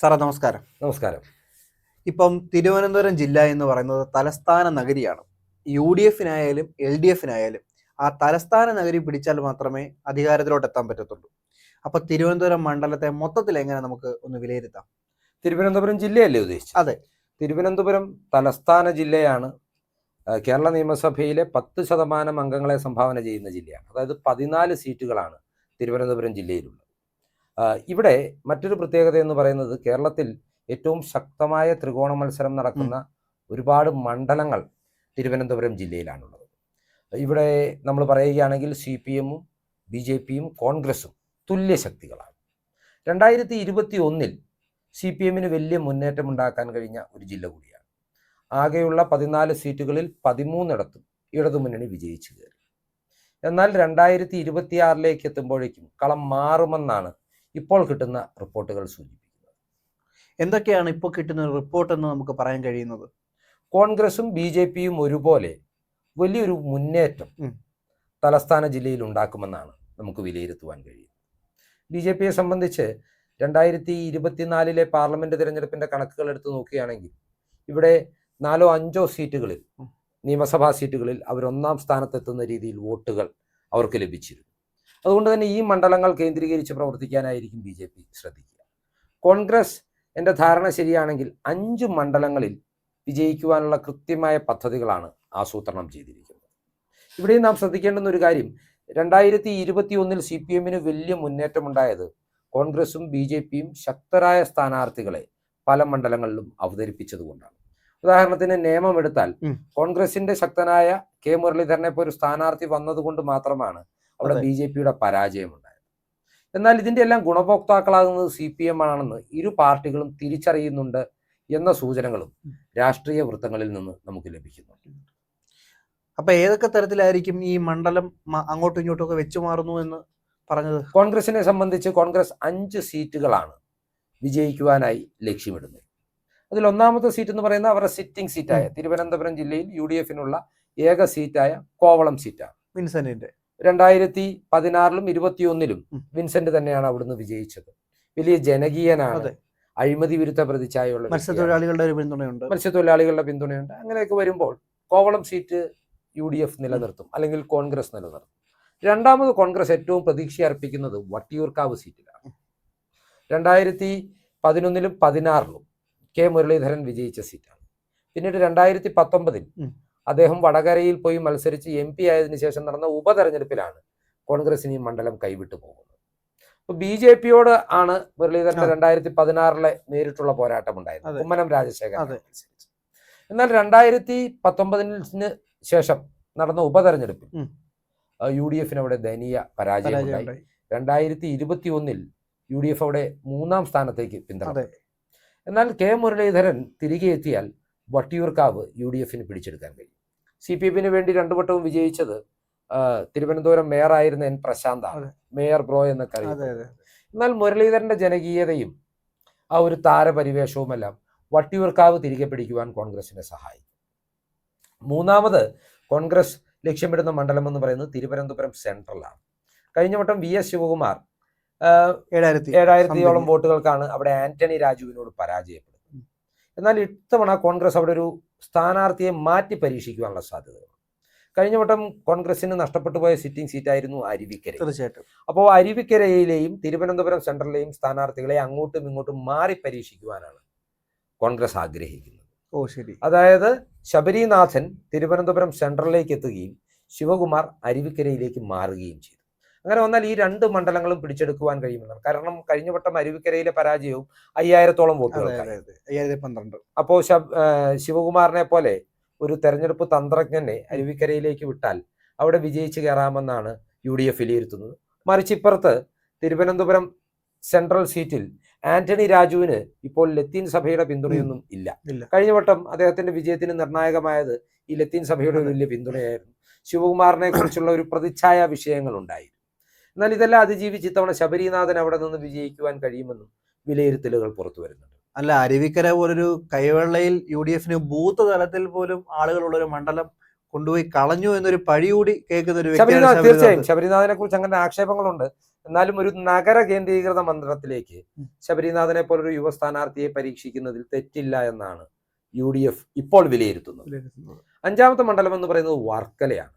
സാറേ നമസ്കാരം. നമസ്കാരം. ഇപ്പം തിരുവനന്തപുരം ജില്ല എന്ന് പറയുന്നത് തലസ്ഥാന നഗരിയാണ്. UDF-നായാലും LDF-നായാലും ആ തലസ്ഥാന നഗരി പിടിച്ചാൽ മാത്രമേ അധികാരത്തിലോട്ട് എത്താൻ പറ്റത്തുള്ളൂ. അപ്പൊ തിരുവനന്തപുരം മണ്ഡലത്തെ മൊത്തത്തിൽ എങ്ങനെ നമുക്ക് ഒന്ന് വിലയിരുത്താം? തിരുവനന്തപുരം ജില്ലയല്ലേ ഉദ്ദേശിച്ചത്? അതെ. തിരുവനന്തപുരം തലസ്ഥാന ജില്ലയാണ്. കേരള നിയമസഭയിലെ 10% അംഗങ്ങളെ സംഭാവന ചെയ്യുന്ന ജില്ലയാണ്. അതായത് 14 സീറ്റുകളാണ് തിരുവനന്തപുരം ജില്ലയിലുള്ളത്. ഇവിടെ മറ്റൊരു പ്രത്യേകത എന്ന് പറയുന്നത് കേരളത്തിൽ ഏറ്റവും ശക്തമായ ത്രികോണ മത്സരം നടക്കുന്ന ഒരുപാട് മണ്ഡലങ്ങൾ തിരുവനന്തപുരം ജില്ലയിലാണുള്ളത്. ഇവിടെ നമ്മൾ പറയുകയാണെങ്കിൽ CPM-ഉം BJP-യും കോൺഗ്രസും തുല്യ ശക്തികളാണ്. 2021 CPM-ന് വലിയ മുന്നേറ്റമുണ്ടാക്കാൻ കഴിഞ്ഞ ഒരു ജില്ല കൂടിയാണ്. ആകെയുള്ള 14 സീറ്റുകളിൽ 13 ഇടതുമുന്നണി വിജയിച്ചു കയറി. എന്നാൽ 2026 എത്തുമ്പോഴേക്കും കളം മാറുമെന്നാണ് ഇപ്പോൾ കിട്ടുന്ന റിപ്പോർട്ടുകൾ സൂചിപ്പിക്കുന്നത്. എന്തൊക്കെയാണ് ഇപ്പോൾ കിട്ടുന്ന റിപ്പോർട്ട് എന്ന് നമുക്ക് പറയാൻ കഴിയുന്നത്? കോൺഗ്രസും BJP-യും ഒരുപോലെ വലിയൊരു മുന്നേറ്റം തലസ്ഥാന ജില്ലയിൽ ഉണ്ടാക്കുമെന്നാണ് നമുക്ക് വിലയിരുത്തുവാൻ കഴിയുന്നത്. BJP-യെ സംബന്ധിച്ച് 2024 പാർലമെന്റ് തിരഞ്ഞെടുപ്പിന്റെ കണക്കുകൾ എടുത്തു നോക്കുകയാണെങ്കിൽ ഇവിടെ 4-5 സീറ്റുകളിൽ, നിയമസഭാ സീറ്റുകളിൽ അവർ 1-ാം സ്ഥാനത്തെത്തുന്ന രീതിയിൽ വോട്ടുകൾ അവർക്ക് ലഭിച്ചിരുന്നു. അതുകൊണ്ട് തന്നെ ഈ മണ്ഡലങ്ങൾ കേന്ദ്രീകരിച്ച് പ്രവർത്തിക്കാനായിരിക്കും BJP ശ്രദ്ധിക്കുക. കോൺഗ്രസ്, എൻ്റെ ധാരണ ശരിയാണെങ്കിൽ 5 മണ്ഡലങ്ങളിൽ വിജയിക്കുവാനുള്ള കൃത്യമായ പദ്ധതികളാണ് ആസൂത്രണം ചെയ്തിരിക്കുന്നത്. ഇവിടെയും നാം ശ്രദ്ധിക്കേണ്ടുന്ന ഒരു കാര്യം, 2021 CPM-ന് വലിയ മുന്നേറ്റമുണ്ടായത് കോൺഗ്രസും BJP-യും ശക്തരായ സ്ഥാനാർത്ഥികളെ പല മണ്ഡലങ്ങളിലും അവതരിപ്പിച്ചതുകൊണ്ടാണ്. ഉദാഹരണത്തിന് നിയമം എടുത്താൽ കോൺഗ്രസിന്റെ ശക്തനായ K. മുരളീധരനെ പോലെ ഒരു സ്ഥാനാർത്ഥി വന്നതുകൊണ്ട് മാത്രമാണ് അവിടെ BJP-യുടെ പരാജയമുണ്ടായത്. എന്നാൽ ഇതിന്റെ എല്ലാം ഗുണഭോക്താക്കളാകുന്നത് CPM ആണെന്ന് ഇരു പാർട്ടികളും തിരിച്ചറിയുന്നുണ്ട് എന്ന സൂചനകളും രാഷ്ട്രീയ വൃത്തങ്ങളിൽ നിന്ന് നമുക്ക് ലഭിക്കുന്നുണ്ട്. അപ്പൊ ഏതൊക്കെ തരത്തിലായിരിക്കും ഈ മണ്ഡലം അങ്ങോട്ടും ഇങ്ങോട്ടും ഒക്കെ വെച്ചു മാറുന്നു എന്ന് പറഞ്ഞത്? കോൺഗ്രസിനെ സംബന്ധിച്ച് കോൺഗ്രസ് 5 സീറ്റുകളാണ് വിജയിക്കുവാനായി ലക്ഷ്യമിടുന്നത്. അതിൽ 1-ാമത്തെ സീറ്റ് എന്ന് പറയുന്നത് അവരുടെ സിറ്റിംഗ് സീറ്റായ തിരുവനന്തപുരം ജില്ലയിൽ UDF-നുള്ള ഏക സീറ്റായ കോവളം സീറ്റാണ്. വിൻസെന്റിന്റെ 2016-ലും 2021-ലും വിൻസെന്റ് തന്നെയാണ് അവിടുന്ന് വിജയിച്ചത്. വലിയ ജനകീയനാണ്, അഴിമതി വിരുദ്ധ പ്രതിച്ഛായയുള്ള മത്സ്യത്തൊഴിലാളികളുടെ പിന്തുണയുണ്ട്. അങ്ങനെയൊക്കെ വരുമ്പോൾ കോവളം സീറ്റ് UDF നിലനിർത്തും, അല്ലെങ്കിൽ കോൺഗ്രസ് നിലനിർത്തും. 2-ാമത് കോൺഗ്രസ് ഏറ്റവും പ്രതീക്ഷ അർപ്പിക്കുന്നത് വട്ടിയൂർക്കാവ് സീറ്റിലാണ്. 2011-ലും 2016-ലും K. മുരളീധരൻ വിജയിച്ച സീറ്റാണ്. പിന്നീട് 2019-ൽ അദ്ദേഹം വടകരയിൽ പോയി മത്സരിച്ച് MP ആയതിനു ശേഷം നടന്ന ഉപതെരഞ്ഞെടുപ്പിലാണ് കോൺഗ്രസിന് ഈ മണ്ഡലം കൈവിട്ടു പോകുന്നത്. അപ്പൊ BJP-യോട് ആണ് മുരളീധരന്റെ 2016-ലെ നേരിട്ടുള്ള പോരാട്ടം ഉണ്ടായത്, കുമ്മനം രാജശേഖരൻ മത്സരിച്ചു. എന്നാൽ 2019-ന് ശേഷം നടന്ന ഉപതെരഞ്ഞെടുപ്പിൽ UDF-ന് അവിടെ ദയനീയ പരാജയമുണ്ടായി. 2021-ൽ UDF അവിടെ 3-ാം സ്ഥാനത്തേക്ക് പിന്തള്ളപ്പെട്ടു. എന്നാൽ K. മുരളീധരൻ തിരികെ എത്തിയാൽ വട്ടിയൂർക്കാവ് UDF-ന് പിടിച്ചെടുക്കാൻ കഴിയും. CPM-ന് വേണ്ടി 2 വട്ടവും വിജയിച്ചത് തിരുവനന്തപുരം മേയറായിരുന്ന N. പ്രശാന്താണ്, മേയർ ബ്രോ എന്നൊക്കെ അറിയുന്നത്. എന്നാൽ മുരളീധരന്റെ ജനകീയതയും ആ ഒരു താരപരിവേഷവുമെല്ലാം വട്ടിയൂർക്കാവ് തിരികെ പിടിക്കുവാൻ കോൺഗ്രസിനെ സഹായിക്കും. 3-ാമത് കോൺഗ്രസ് ലക്ഷ്യമിടുന്ന മണ്ഡലം എന്ന് പറയുന്നത് തിരുവനന്തപുരം സെൻട്രലാണ്. കഴിഞ്ഞ വട്ടം VS ശിവകുമാർ 7000-ഓളം വോട്ടുകൾക്കാണ് അവിടെ ആന്റണി രാജുവിനോട് പരാജയപ്പെടുന്നത്. എന്നാൽ ഇത്തവണ കോൺഗ്രസ് അവിടെ ഒരു സ്ഥാനാർത്ഥിയെ മാറ്റി പരീക്ഷിക്കുവാനുള്ള സാധ്യതകൾ. കഴിഞ്ഞ വട്ടം കോൺഗ്രസിന് നഷ്ടപ്പെട്ടു പോയ സിറ്റിംഗ് സീറ്റായിരുന്നു അരുവിക്കര. തീർച്ചയായിട്ടും. അപ്പോൾ അരുവിക്കരയിലെയും തിരുവനന്തപുരം സെൻട്രലിലെയും സ്ഥാനാർത്ഥികളെ അങ്ങോട്ടും ഇങ്ങോട്ടും മാറി പരീക്ഷിക്കുവാനാണ് കോൺഗ്രസ് ആഗ്രഹിക്കുന്നത്. അതായത് ശബരിനാഥൻ തിരുവനന്തപുരം സെൻട്രലിലേക്ക് എത്തുകയും ശിവകുമാർ അരുവിക്കരയിലേക്ക് മാറുകയും ചെയ്തു. അങ്ങനെ വന്നാൽ ഈ 2 മണ്ഡലങ്ങളും പിടിച്ചെടുക്കുവാൻ കഴിയുമെന്നാണ്. കാരണം കഴിഞ്ഞ വട്ടം അരുവിക്കരയിലെ പരാജയവും 5000-ഓളം വോട്ടുകൾക്കായി. 5012. അപ്പോൾ ശിവകുമാറിനെ പോലെ ഒരു തെരഞ്ഞെടുപ്പ് തന്ത്രജ്ഞനെ അരുവിക്കരയിലേക്ക് വിട്ടാൽ അവിടെ വിജയിച്ചു കയറാമെന്നാണ് UDF വിലയിരുത്തുന്നത്. മറിച്ച് ഇപ്പുറത്ത് തിരുവനന്തപുരം സെൻട്രൽ സീറ്റിൽ ആന്റണി രാജുവിന് ഇപ്പോൾ ലത്തീൻ സഭയുടെ പിന്തുണയൊന്നും ഇല്ല. കഴിഞ്ഞ വട്ടം അദ്ദേഹത്തിന്റെ വിജയത്തിന് നിർണായകമായത് ഈ ലത്തീൻ സഭയുടെ വലിയ പിന്തുണയായിരുന്നു. ശിവകുമാറിനെ കുറിച്ചുള്ള ഒരു പ്രതിച്ഛായ വിഷയങ്ങൾ ഉണ്ടായിരുന്നു. എന്നാൽ ഇതെല്ലാം അതിജീവിച്ച് ഇത്തവണ ശബരിനാഥൻ അവിടെ നിന്ന് വിജയിക്കുവാൻ കഴിയുമെന്നും വിലയിരുത്തലുകൾ പുറത്തു വരുന്നുണ്ട്. അല്ല, അരുവിക്കര പോലൊരു കൈവെള്ളയിൽ UDF-ന് ബൂത്ത് തലത്തിൽ പോലും ആളുകളുള്ളൊരു മണ്ഡലം കൊണ്ടുപോയി കളഞ്ഞു എന്നൊരു പഴി കൂടി കേൾക്കുന്ന ഒരു ശബരിനാഥ്, തീർച്ചയായും വ്യക്തിയാണ് ശബരിനാഥിനെ കുറിച്ച് അങ്ങനെ ആക്ഷേപങ്ങളുണ്ട്. എന്നാലും ഒരു നഗര കേന്ദ്രീകൃത മണ്ഡലത്തിലേക്ക് ശബരിനാഥനെ പോലൊരു യുവ സ്ഥാനാർത്ഥിയെ പരീക്ഷിക്കുന്നതിൽ തെറ്റില്ല എന്നാണ് UDF ഇപ്പോൾ വിലയിരുത്തുന്നത്. അഞ്ചാമത്തെ മണ്ഡലം എന്ന് പറയുന്നത് വർക്കലയാണ്.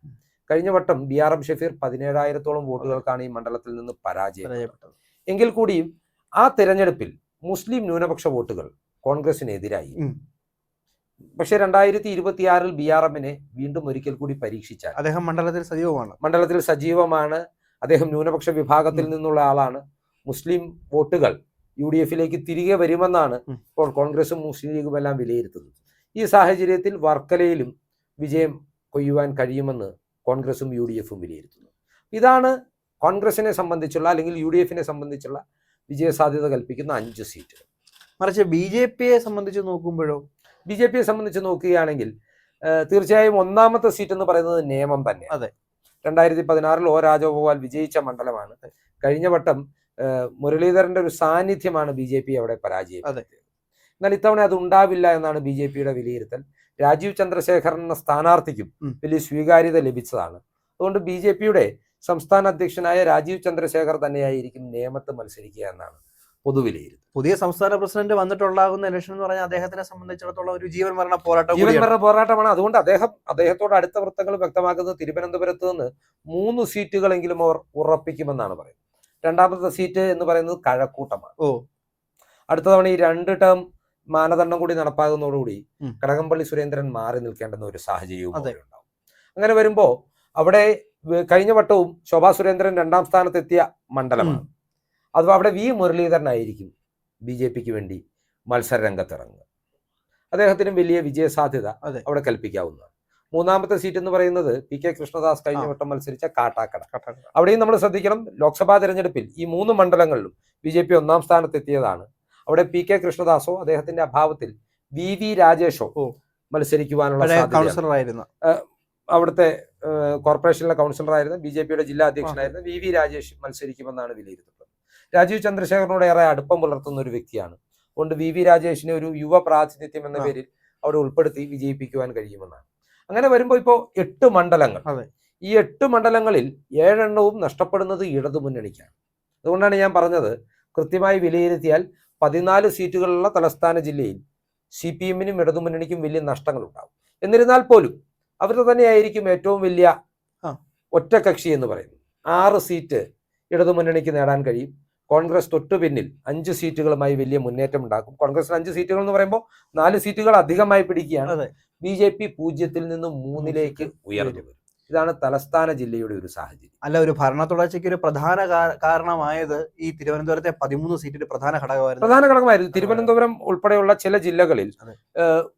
കഴിഞ്ഞ വട്ടം BRM ഷഫീർ 17,000-ഓളം വോട്ടുകൾക്കാണ് ഈ മണ്ഡലത്തിൽ നിന്ന് പരാജയപ്പെട്ടത്. എങ്കിൽ കൂടിയും ആ തെരഞ്ഞെടുപ്പിൽ മുസ്ലിം ന്യൂനപക്ഷ വോട്ടുകൾ കോൺഗ്രസിനെതിരായി. പക്ഷെ 2026 BRMനെ വീണ്ടും ഒരിക്കൽ കൂടി പരീക്ഷിച്ചാൽ അദ്ദേഹം മണ്ഡലത്തിൽ സജീവമാണ്. അദ്ദേഹം ന്യൂനപക്ഷ വിഭാഗത്തിൽ നിന്നുള്ള ആളാണ്. മുസ്ലിം വോട്ടുകൾ UDFിലേക്ക് തിരികെ വരുമെന്നാണ് ഇപ്പോൾ കോൺഗ്രസും മുസ്ലിം ലീഗും എല്ലാം വിലയിരുത്തുന്നത്. ഈ സാഹചര്യത്തിൽ വർക്കലയിലും വിജയം കൊയ്യുവാൻ കഴിയുമെന്ന് കോൺഗ്രസും UDFും വിലയിരുത്തുന്നു. ഇതാണ് കോൺഗ്രസിനെ സംബന്ധിച്ചുള്ള അല്ലെങ്കിൽ UDFിനെ സംബന്ധിച്ചുള്ള വിജയസാധ്യത കൽപ്പിക്കുന്ന 5 സീറ്റുകൾ. മറിച്ച് BJPയെ സംബന്ധിച്ച് നോക്കുമ്പോഴോ, BJPയെ സംബന്ധിച്ച് നോക്കുകയാണെങ്കിൽ തീർച്ചയായും ഒന്നാമത്തെ സീറ്റ് എന്ന് പറയുന്നത് നേമം തന്നെ. അതെ, 2016 O രാജഗോപാൽ വിജയിച്ച മണ്ഡലമാണ്. കഴിഞ്ഞ വട്ടം മുരളീധരന്റെ ഒരു സാന്നിധ്യമാണ് BJP അവിടെ പരാജയപ്പെട്ടത്. എന്നാൽ ഇത്തവണ അത് ഉണ്ടാവില്ല എന്നാണ് BJPയുടെ വിലയിരുത്തൽ. രാജീവ് ചന്ദ്രശേഖരൻ എന്ന സ്ഥാനാർത്ഥിക്കും വലിയ സ്വീകാര്യത ലഭിച്ചതാണ്. അതുകൊണ്ട് BJPയുടെ സംസ്ഥാന അധ്യക്ഷനായ രാജീവ് ചന്ദ്രശേഖർ തന്നെയായിരിക്കും നേമത്ത് മത്സരിക്കുക എന്നാണ് പൊതുവിലയിരുത്തൽ. പുതിയ സംസ്ഥാന പ്രസിഡന്റ് വന്നിട്ടുണ്ടാകുന്ന ഇലക്ഷൻ എന്ന് പറഞ്ഞാൽ അദ്ദേഹത്തിനെ സംബന്ധിച്ചിടത്തോളം ഒരു ജീവൻ മരണ പോരാട്ടമാണ്. അതുകൊണ്ട് അദ്ദേഹത്തോട് അടുത്ത വൃത്തങ്ങൾ വ്യക്തമാക്കുന്നത് തിരുവനന്തപുരത്ത് നിന്ന് 3 സീറ്റുകളെങ്കിലും അവർ ഉറപ്പിക്കുമെന്നാണ് പറയുന്നത്. രണ്ടാമത്തെ സീറ്റ് എന്ന് പറയുന്നത് കഴക്കൂട്ടമാണ്. അടുത്ത തവണ ഈ 2 ടേം മാനദണ്ഡം കൂടി നടപ്പാകുന്നതോടുകൂടി കടകംപള്ളി സുരേന്ദ്രൻ മാറി നിൽക്കേണ്ടുന്ന ഒരു സാഹചര്യവും ഉണ്ടാവും. അങ്ങനെ വരുമ്പോ അവിടെ കഴിഞ്ഞ വട്ടവും ശോഭാ സുരേന്ദ്രൻ 2ാം സ്ഥാനത്തെത്തിയ മണ്ഡലമാണ്. അത് അവിടെ V മുരളീധരനായിരിക്കും BJPക്ക് വേണ്ടി മത്സര രംഗത്തിറങ്ങുക. അദ്ദേഹത്തിനും വലിയ വിജയസാധ്യത അവിടെ കൽപ്പിക്കാവുന്നതാണ്. മൂന്നാമത്തെ സീറ്റ് എന്ന് പറയുന്നത് PK കൃഷ്ണദാസ് കഴിഞ്ഞ വട്ടം മത്സരിച്ച കാട്ടാക്കട. അവിടെയും നമ്മൾ ശ്രദ്ധിക്കണം, ലോക്സഭാ തെരഞ്ഞെടുപ്പിൽ ഈ 3 മണ്ഡലങ്ങളിലും BJP 1ാം സ്ഥാനത്തെത്തിയതാണ്. അവിടെ PK കൃഷ്ണദാസോ അദ്ദേഹത്തിന്റെ അഭാവത്തിൽ VV രാജേഷോ മത്സരിക്കുവാനുള്ള കൗൺസിലറായിരുന്നു. അവിടുത്തെ കോർപ്പറേഷനിലെ കൗൺസിലറായിരുന്ന BJPയുടെ ജില്ലാ അധ്യക്ഷനായിരുന്ന VV രാജേഷ് മത്സരിക്കുമെന്നാണ് വിലയിരുത്തപ്പെടുന്നത്. രാജീവ് ചന്ദ്രശേഖരനോട് ഏറെ അടുപ്പം പുലർത്തുന്ന ഒരു വ്യക്തിയാണ്. അതുകൊണ്ട് VV രാജേഷിനെ ഒരു യുവ പ്രാതിനിധ്യം എന്ന പേരിൽ അവിടെ ഉൾപ്പെടുത്തി വിജയിപ്പിക്കുവാൻ കഴിയുമെന്നാണ്. അങ്ങനെ വരുമ്പോൾ ഇപ്പോൾ 8 മണ്ഡലങ്ങൾ. ഈ 8 മണ്ഡലങ്ങളിൽ 7 എണ്ണവും നഷ്ടപ്പെടുന്നത് ഇടതുമുന്നണിക്കാണ്. അതുകൊണ്ടാണ് ഞാൻ പറഞ്ഞത്, കൃത്യമായി വിലയിരുത്തിയാൽ 14 സീറ്റുകളുള്ള തലസ്ഥാന ജില്ലയിൽ CPMനും ഇടതുമുന്നണിക്കും വലിയ നഷ്ടങ്ങൾ ഉണ്ടാകും. എന്നിരുന്നാൽ പോലും അവർ തന്നെയായിരിക്കും ഏറ്റവും വലിയ ഒറ്റക്കക്ഷി എന്ന് പറയുന്നത്. 6 സീറ്റ് ഇടതുമുന്നണിക്ക് നേടാൻ കഴിയും. കോൺഗ്രസ് തൊട്ടു പിന്നിൽ 5 സീറ്റുകളുമായി വലിയ മുന്നേറ്റം ഉണ്ടാക്കും. കോൺഗ്രസിന് 5 സീറ്റുകൾ എന്ന് പറയുമ്പോൾ 4 സീറ്റുകൾ അധികമായി പിടിക്കുകയാണ്. BJP 0-ൽ നിന്ന് 3-ലേക്ക് ഉയർന്നു വരും. ഇതാണ് തലസ്ഥാന ജില്ലയുടെ ഒരു സാഹചര്യം. അല്ല, ഒരു ഭരണ തുടർച്ചയ്ക്ക് ഒരു പ്രധാന കാരണമായത് ഈ തിരുവനന്തപുരത്തെ 13 സീറ്റിന്റെ പ്രധാന ഘടകമായിരുന്നു. തിരുവനന്തപുരം ഉൾപ്പെടെയുള്ള ചില ജില്ലകളിൽ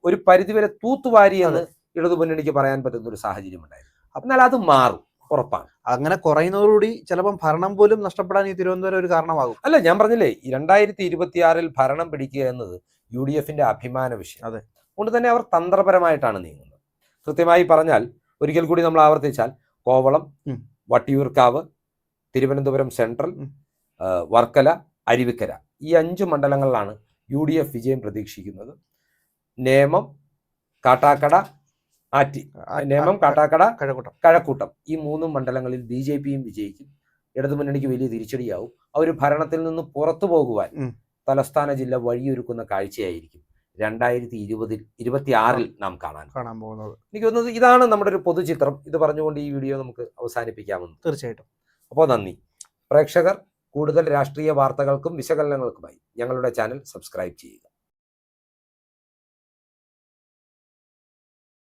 ഒരു പരിധിവരെ തൂത്തുവാരി എന്ന് ഇടതുമുന്നണിക്ക് പറയാൻ പറ്റുന്ന ഒരു സാഹചര്യം ഉണ്ടായിരുന്നു. എന്നാൽ അത് മാറും, ഉറപ്പാണ്. അങ്ങനെ കുറയുന്നതോടുകൂടി ചിലപ്പം ഭരണം പോലും നഷ്ടപ്പെടാൻ ഈ തിരുവനന്തപുരം ഒരു കാരണമാകും. അല്ല, ഞാൻ പറഞ്ഞില്ലേ, 2026 ഭരണം പിടിക്കുക എന്നത് UDFന്റെ അഭിമാന വിഷയം. അതുകൊണ്ട് തന്നെ അവർ തന്ത്രപരമായിട്ടാണ് നീങ്ങുന്നത്. കൃത്യമായി പറഞ്ഞാൽ, ഒരിക്കൽ കൂടി നമ്മൾ ആവർത്തിച്ചാൽ, കോവളം, വട്ടിയൂർക്കാവ്, തിരുവനന്തപുരം സെൻട്രൽ, വർക്കല, അരുവിക്കര, ഈ 5 മണ്ഡലങ്ങളിലാണ് UDF വിജയം പ്രതീക്ഷിക്കുന്നത്. നേമം, കാട്ടാക്കട, കഴക്കൂട്ടം, ഈ 3 മണ്ഡലങ്ങളിൽ BJPയും വിജയിക്കും. ഇടതുമുന്നണിക്ക് വലിയ തിരിച്ചടിയാവും. ആ ഒരു ഭരണത്തിൽ നിന്ന് പുറത്തു പോകുവാൻ തലസ്ഥാന ജില്ല വഴിയൊരുക്കുന്ന കാഴ്ചയായിരിക്കും 2026 നാം കാണാൻ പോകുന്നത്. എനിക്ക് തോന്നുന്നത് ഇതാണ് നമ്മുടെ ഒരു പൊതുചിത്രം. ഇത് പറഞ്ഞുകൊണ്ട് ഈ വീഡിയോ നമുക്ക് അവസാനിപ്പിക്കാമെന്ന്. തീർച്ചയായിട്ടും. അപ്പോൾ നന്ദി. പ്രേക്ഷകർ കൂടുതൽ രാഷ്ട്രീയ വാർത്തകൾക്കും വിശകലനങ്ങൾക്കുമായി ഞങ്ങളുടെ ചാനൽ സബ്സ്ക്രൈബ് ചെയ്യുക.